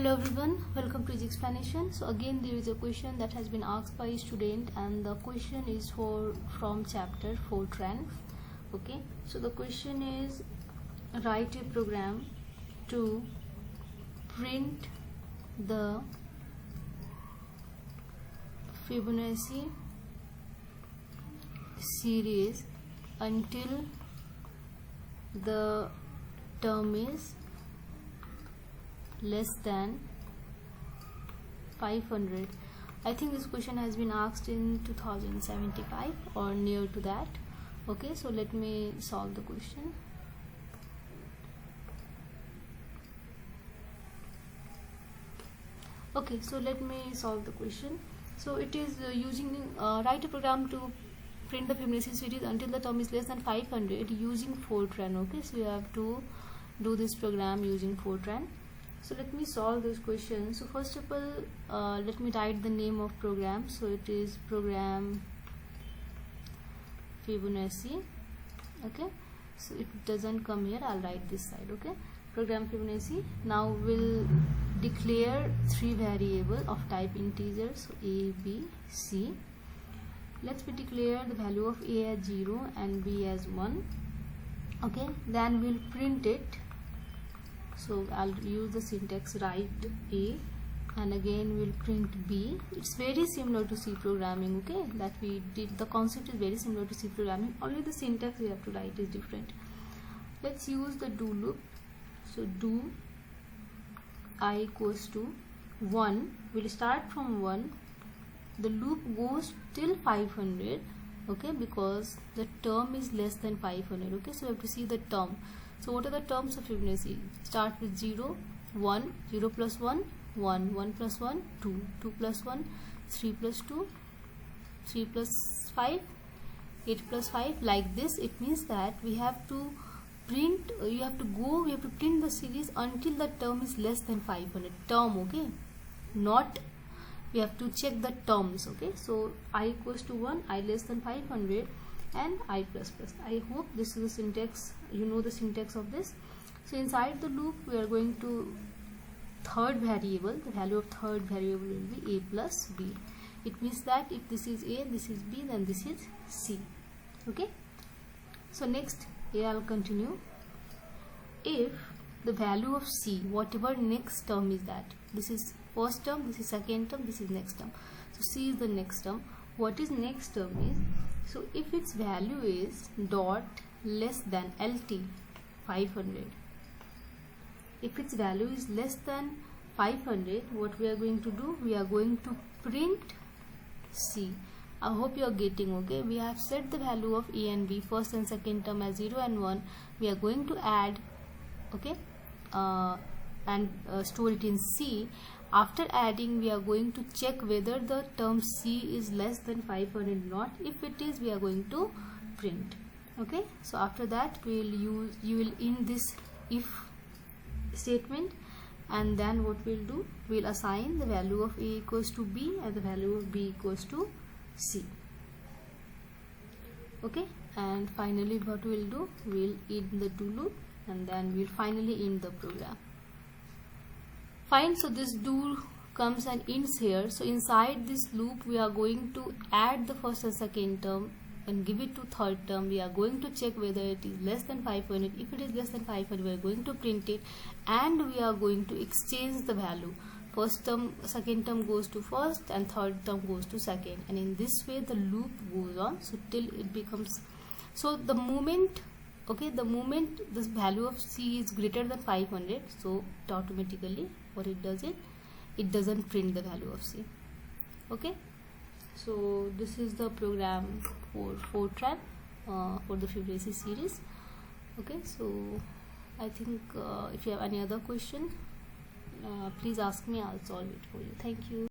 Hello everyone, welcome to easy explanation. So again there is a question that has been asked by a student, and the question is from chapter Fortran. Okay, so the question is, write a program to print the Fibonacci series until the term is less than 500. I think this question has been asked in 2075 or near to that. Okay, so let me solve the question. Okay, so let me solve the question. So it is write a program to print the Fibonacci series until the term is less than 500 using Fortran. Okay, so you have to do this program using Fortran. So let me solve this question. So first of all, let me write the name of program. So it is program Fibonacci. Okay, so it doesn't come here, I'll write this side. Okay, program Fibonacci. Now we'll declare three variables of type integer, so a, b, c. Let's declare the value of a as 0 and b as 1. Okay, then we'll print it. So I'll use the syntax write a, and again we'll print b. It's very similar to C programming. Okay, that we did. The concept is very similar to C programming, only the syntax we have to write is different. Let's use the do loop. So do I equals to 1. We'll start from 1. The loop goes till 500. Okay, because the term is less than 500. Okay, so we have to see the term. So what are the terms of Fibonacci? Start with 0, 1, 0 plus 1, 1, 1 plus 1, 2, 2 plus 1, 3 plus 2, 3 plus 5, 8 plus 5, like this. It means that we have to print, we have to print the series until the term is less than 500. Term, okay? Not, we have to check the terms, okay? So I equals to 1, I less than 500, and I plus plus. I hope this is the syntax, you know the syntax of this. So inside the loop we are going to third variable. The value of third variable will be a plus b. It means that if this is a, this is b, then this is c. Okay, so next I'll continue. If the value of c, whatever next term is, that this is first term, this is second term, this is next term, so c is the next term. What is next term is, so if its value is dot less than lt 500, if its value is less than 500, what we are going to do, we are going to print c. I hope you are getting. Okay, we have set the value of a and b, first and second term, as 0 and 1. We are going to add, okay, and store it in c. After adding, we are going to check whether the term c is less than 500 or not. If it is, we are going to print. Okay, so after that you will in this if statement, and then what we'll do, we'll assign the value of a equals to b and the value of b equals to c. Okay, and finally what we'll do, we'll end the do loop, and then we'll finally end the program. Fine, so this do comes and ends here. So inside this loop we are going to add the first and second term and give it to third term. We are going to check whether it is less than 500. If it is less than 500, we are going to print it, and we are going to exchange the value. First term, second term goes to first, and third term goes to second, and in this way the loop goes on, so till it becomes, so the moment, okay, the moment this value of c is greater than 500, so it automatically what it does, it doesn't print the value of c. Okay, so this is the program for Fortran for the Fibonacci series. Okay, so I think if you have any other question, please ask me, I'll solve it for you. Thank you.